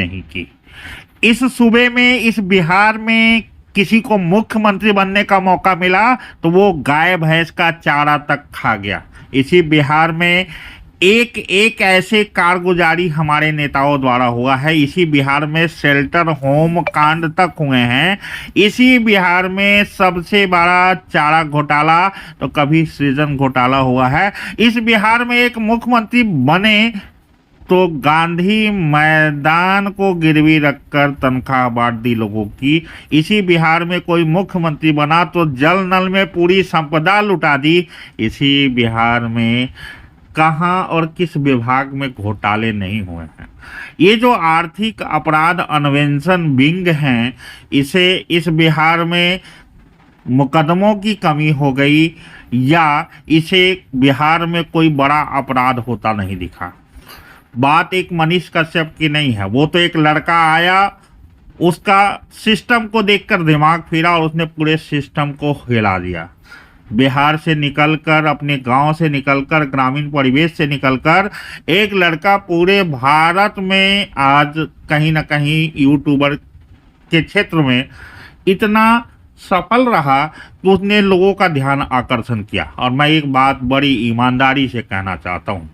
नहीं की। इस सूबे में, इस बिहार में किसी को मुख्यमंत्री बनने का मौका मिला तो वो गाय भैंस का चारा तक खा गया। इसी बिहार में एक एक ऐसे कारगुजारी हमारे नेताओं द्वारा हुआ है। इसी बिहार में शेल्टर होम कांड तक हुए हैं। इसी बिहार में सबसे बड़ा चारा घोटाला तो कभी सृजन घोटाला हुआ है। इस बिहार में एक मुख्यमंत्री बने तो गांधी मैदान को गिरवी रखकर तनख्वाह बांट दी लोगों की। इसी बिहार में कोई मुख्यमंत्री बना तो जल नल में पूरी संपदा लुटा दी। इसी बिहार में कहाँ और किस विभाग में घोटाले नहीं हुए हैं। ये जो आर्थिक अपराध अन्वेषण विंग हैं, इसे इस बिहार में मुकदमों की कमी हो गई या इसे बिहार में कोई बड़ा अपराध होता नहीं दिखा। बात एक मनीष कश्यप की नहीं है। वो तो एक लड़का आया, उसका सिस्टम को देखकर दिमाग फिरा और उसने पूरे सिस्टम को हिला दिया। बिहार से निकलकर, अपने गांव से निकलकर, ग्रामीण परिवेश से निकलकर एक लड़का पूरे भारत में आज कहीं ना कहीं यूट्यूबर के क्षेत्र में इतना सफल रहा कि उसने लोगों का ध्यान आकर्षण किया। और मैं एक बात बड़ी ईमानदारी से कहना चाहता हूँ,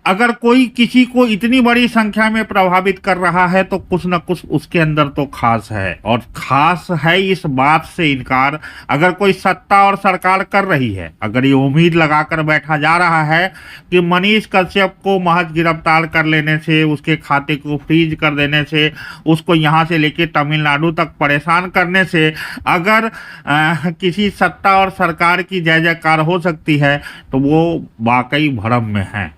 अगर कोई किसी को इतनी बड़ी संख्या में प्रभावित कर रहा है तो कुछ न कुछ उसके अंदर तो खास है। और खास है इस बात से इनकार अगर कोई सत्ता और सरकार कर रही है। अगर ये उम्मीद लगाकर बैठा जा रहा है कि मनीष कश्यप को महज गिरफ्तार कर लेने से, उसके खाते को फ्रीज कर देने से, उसको यहाँ से लेके तमिलनाडु तक परेशान करने से अगर किसी सत्ता और सरकार की जय जयकार हो सकती है तो वो वाकई भ्रम में है।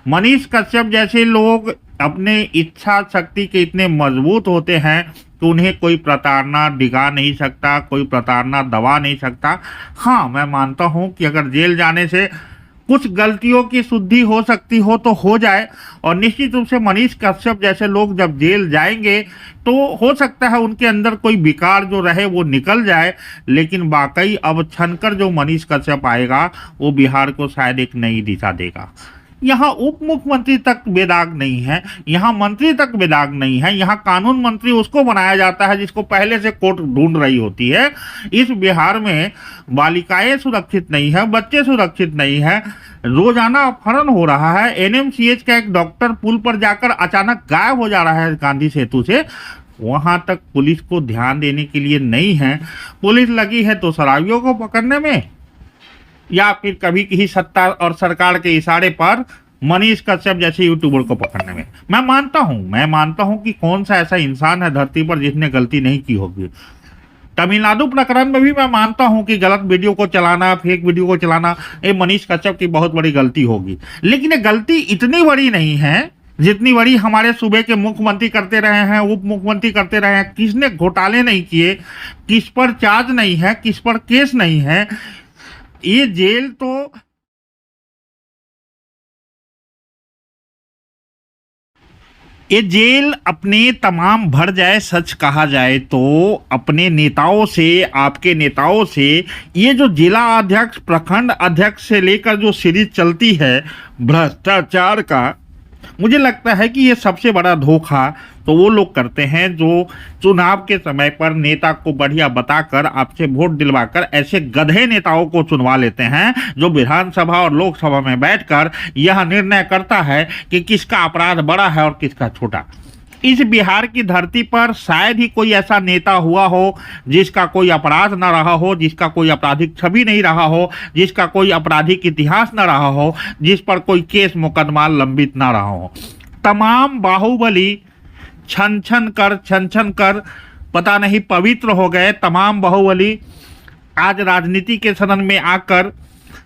मनीष कश्यप जैसे लोग अपने इच्छा शक्ति के इतने मजबूत होते हैं कि उन्हें कोई प्रताड़ना डिगा नहीं सकता, कोई प्रताड़ना दबा नहीं सकता। हाँ, मैं मानता हूँ कि अगर जेल जाने से कुछ गलतियों की शुद्धि हो सकती हो तो हो जाए। और निश्चित रूप से मनीष कश्यप जैसे लोग जब जेल जाएंगे तो हो सकता है उनके अंदर कोई विकार जो रहे वो निकल जाए। लेकिन वाकई अब छनकर जो मनीष कश्यप आएगा वो बिहार को शायद एक नई दिशा देगा। यहाँ उप मुख्यमंत्री तक बेदाग नहीं है, यहाँ मंत्री तक बेदाग नहीं है, यहाँ कानून मंत्री उसको बनाया जाता है जिसको पहले से कोर्ट ढूंढ रही होती है। इस बिहार में बालिकाएं सुरक्षित नहीं है, बच्चे सुरक्षित नहीं है, रोजाना अपहरण हो रहा है। एनएमसीएच का एक डॉक्टर पुल पर जाकर अचानक गायब हो जा रहा है गांधी सेतु से। वहाँ तक पुलिस को ध्यान देने के लिए नहीं है। पुलिस लगी है तो शराबियों को पकड़ने में या फिर कभी किसी सत्ता और सरकार के इशारे पर मनीष कश्यप जैसे यूट्यूबर को पकड़ने में। मैं मानता हूं कि कौन सा ऐसा इंसान है धरती पर जिसने गलती नहीं की होगी। तमिलनाडु प्रकरण में भी मैं मानता हूं कि गलत वीडियो को चलाना, फेक वीडियो को चलाना, ये मनीष कश्यप की बहुत बड़ी गलती होगी। लेकिन ये गलती इतनी बड़ी नहीं है जितनी बड़ी हमारे सूबे के मुख्यमंत्री करते रहे हैं, उप मुख्यमंत्री करते रहे हैं। किसने घोटाले नहीं किए, किस पर चार्ज नहीं है, किस पर केस नहीं है। ये जेल अपने तमाम भर जाए। सच कहा जाए तो अपने नेताओं से, आपके नेताओं से ये जो जिला अध्यक्ष, प्रखंड अध्यक्ष से लेकर जो सीरीज चलती है भ्रष्टाचार का, मुझे लगता है कि ये सबसे बड़ा धोखा तो वो लोग करते हैं जो चुनाव के समय पर नेता को बढ़िया बताकर, आपसे वोट दिलवाकर ऐसे गधे नेताओं को चुनवा लेते हैं जो विधानसभा और लोकसभा में बैठकर यह निर्णय करता है कि किसका अपराध बड़ा है और किसका छोटा। इस बिहार की धरती पर शायद ही कोई ऐसा नेता हुआ हो जिसका कोई अपराध न रहा हो, जिसका कोई आपराधिक छवि नहीं रहा हो, जिसका कोई आपराधिक इतिहास न रहा हो, जिस पर कोई केस मुकदमा लंबित न रहा हो। तमाम बाहुबली छन छन कर पता नहीं पवित्र हो गए। तमाम बाहुबली आज राजनीति के सदन में आकर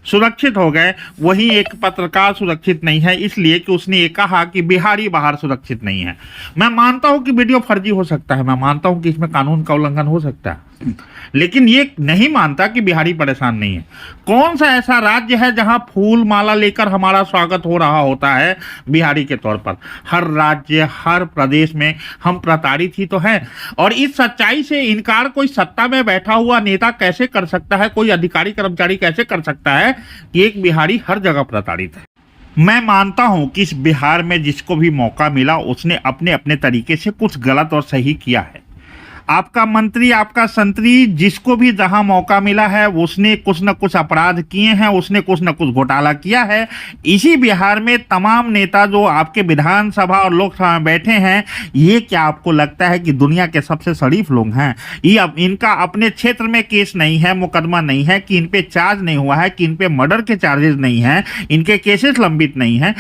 सुरक्षित हो गए। वही एक पत्रकार सुरक्षित नहीं है, इसलिए कि उसने ये कहा कि बिहारी बाहर सुरक्षित नहीं है। मैं मानता हूं कि वीडियो फर्जी हो सकता है, मैं मानता हूं कि इसमें कानून का उल्लंघन हो सकता है, लेकिन ये नहीं मानता कि बिहारी परेशान नहीं है। कौन सा ऐसा राज्य है जहां फूल माला लेकर हमारा स्वागत हो रहा होता है बिहारी के तौर पर? हर राज्य, हर प्रदेश में हम प्रताड़ित ही तो हैं। और इस सच्चाई से इनकार कोई सत्ता में बैठा हुआ नेता कैसे कर सकता है, कोई अधिकारी कर्मचारी कैसे कर सकता है कि एक बिहारी हर जगह प्रताड़ित है? मैं मानता हूं कि इस बिहार में जिसको भी मौका मिला उसने अपने अपने तरीके से कुछ गलत और सही किया है। आपका मंत्री, आपका संतरी, जिसको भी जहां मौका मिला है उसने कुछ न कुछ अपराध किए हैं, उसने कुछ न कुछ घोटाला किया है। इसी बिहार में तमाम नेता जो आपके विधानसभा और लोकसभा में बैठे हैं, ये क्या आपको लगता है कि दुनिया के सबसे शरीफ लोग हैं? ये अब इनका अपने क्षेत्र में केस नहीं है, मुकदमा नहीं है, कि इन पे चार्ज नहीं हुआ है, कि इन पे मर्डर के चार्जेस नहीं हैं, इनके केसेस लंबित नहीं हैं।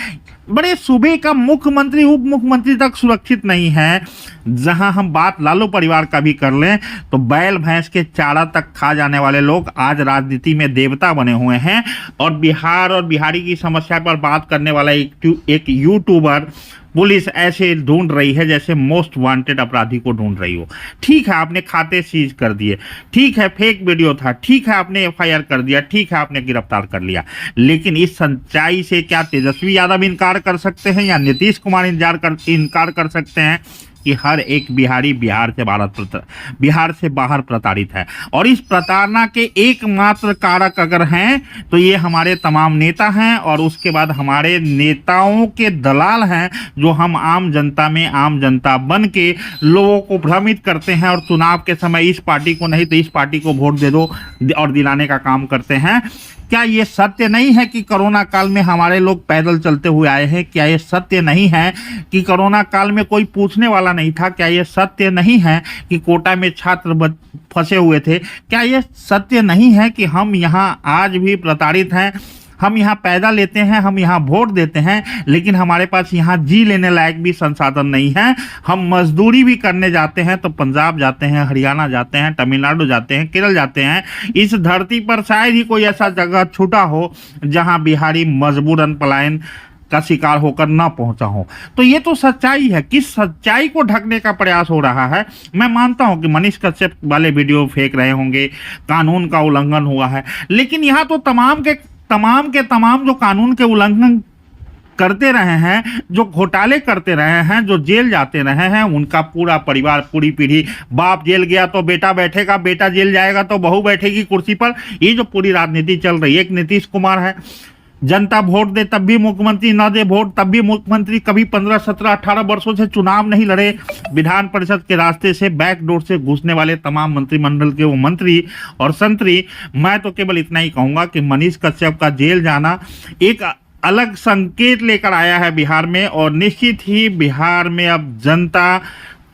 बड़े सूबे का मुख्यमंत्री, उप मुख्यमंत्री तक सुरक्षित नहीं है। जहां हम बात लालू परिवार का भी कर लें तो बैल भैंस के चारा तक खा जाने वाले लोग आज राजनीति में देवता बने हुए हैं। और बिहार और बिहारी की समस्या पर बात करने वाला एक यूट्यूबर पुलिस ऐसे ढूंढ रही है जैसे मोस्ट वांटेड अपराधी को ढूंढ रही हो। ठीक है, आपने खाते सीज कर दिए, ठीक है फेक वीडियो था, ठीक है आपने एफआईआर कर दिया, ठीक है आपने गिरफ्तार कर लिया, लेकिन इस सच्चाई से क्या तेजस्वी यादव इनकार कर सकते हैं या नीतीश कुमार इनकार कर सकते हैं कि हर एक बिहारी बिहार से बाहर प्रताड़ित है? और इस प्रताड़ना के एकमात्र कारक अगर हैं तो ये हमारे तमाम नेता हैं, और उसके बाद हमारे नेताओं के दलाल हैं जो हम आम जनता में आम जनता बन के लोगों को भ्रमित करते हैं और चुनाव के समय इस पार्टी को नहीं तो इस पार्टी को वोट दे दो और दिलाने का काम करते हैं। क्या ये सत्य नहीं है कि कोरोना काल में हमारे लोग पैदल चलते हुए आए हैं? क्या ये सत्य नहीं है कि कोरोना काल में कोई पूछने वाला नहीं था? क्या ये सत्य नहीं है कि कोटा में छात्र फंसे हुए थे? क्या ये सत्य नहीं है कि हम यहाँ आज भी प्रताड़ित हैं? हम यहाँ पैदा लेते हैं, हम यहाँ वोट देते हैं, लेकिन हमारे पास यहाँ जी लेने लायक भी संसाधन नहीं है। हम मजदूरी भी करने जाते हैं तो पंजाब जाते हैं, हरियाणा जाते हैं, तमिलनाडु जाते हैं, केरल जाते हैं। इस धरती पर शायद ही कोई ऐसा जगह छूटा हो जहाँ बिहारी मजबूरन पलायन का शिकार होकर ना पहुंचा हो। तो ये तो सच्चाई है। किस सच्चाई को ढकने का प्रयास हो रहा है? मैं मानता हूं कि मनीष कश्यप वाले वीडियो फेंक रहे होंगे, कानून का उल्लंघन हुआ है, लेकिन यहाँ तो तमाम जो कानून के उल्लंघन करते रहे हैं, जो घोटाले करते रहे हैं, जो जेल जाते रहे हैं, उनका पूरा परिवार, पूरी पीढ़ी, बाप जेल गया तो बेटा बैठेगा, बेटा जेल जाएगा तो बहू बैठेगी कुर्सी पर। ये जो पूरी राजनीति चल रही है, एक नीतीश कुमार है, जनता वोट दे तब भी मुख्यमंत्री, ना दे वोट तब भी मुख्यमंत्री, कभी 15, 17, 18 वर्षों से चुनाव नहीं लड़े, विधान परिषद के रास्ते से बैकडोर से घुसने वाले तमाम मंत्रिमंडल के वो मंत्री और संतरी। मैं तो केवल इतना ही कहूंगा कि मनीष कश्यप का जेल जाना एक अलग संकेत लेकर आया है बिहार में, और निश्चित ही बिहार में अब जनता,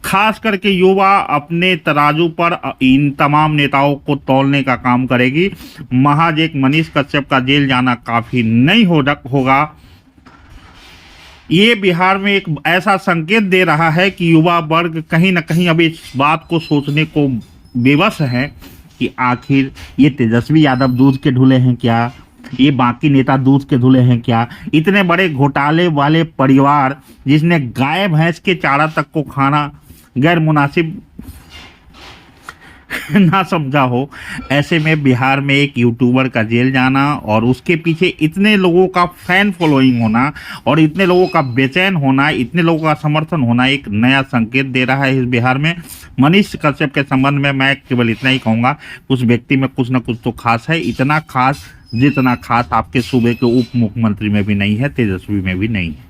खास करके युवा, अपने तराजू पर इन तमाम नेताओं को तौलने का काम करेगी। महज एक मनीष कश्यप का जेल जाना काफी नहीं होगा। ये बिहार में एक ऐसा संकेत दे रहा है कि युवा वर्ग कहीं ना कहीं अब इस बात को सोचने को बेबस है कि आखिर ये तेजस्वी यादव दूध के ढूले हैं क्या, ये बाकी नेता दूध के धुले हैं क्या? इतने बड़े घोटाले वाले परिवार जिसने गाय भैंस के चारा तक को खाना गैर मुनासिब ना समझा हो, ऐसे में बिहार में एक यूट्यूबर का जेल जाना और उसके पीछे इतने लोगों का फैन फॉलोइंग होना और इतने लोगों का बेचैन होना, इतने लोगों का समर्थन होना एक नया संकेत दे रहा है इस बिहार में। मनीष कश्यप के संबंध में मैं केवल इतना ही कहूँगा, उस व्यक्ति में कुछ ना कुछ तो खास है, इतना खास जितना खास आपके सूबे के उप मुख्यमंत्री में भी नहीं है, तेजस्वी में भी नहीं है।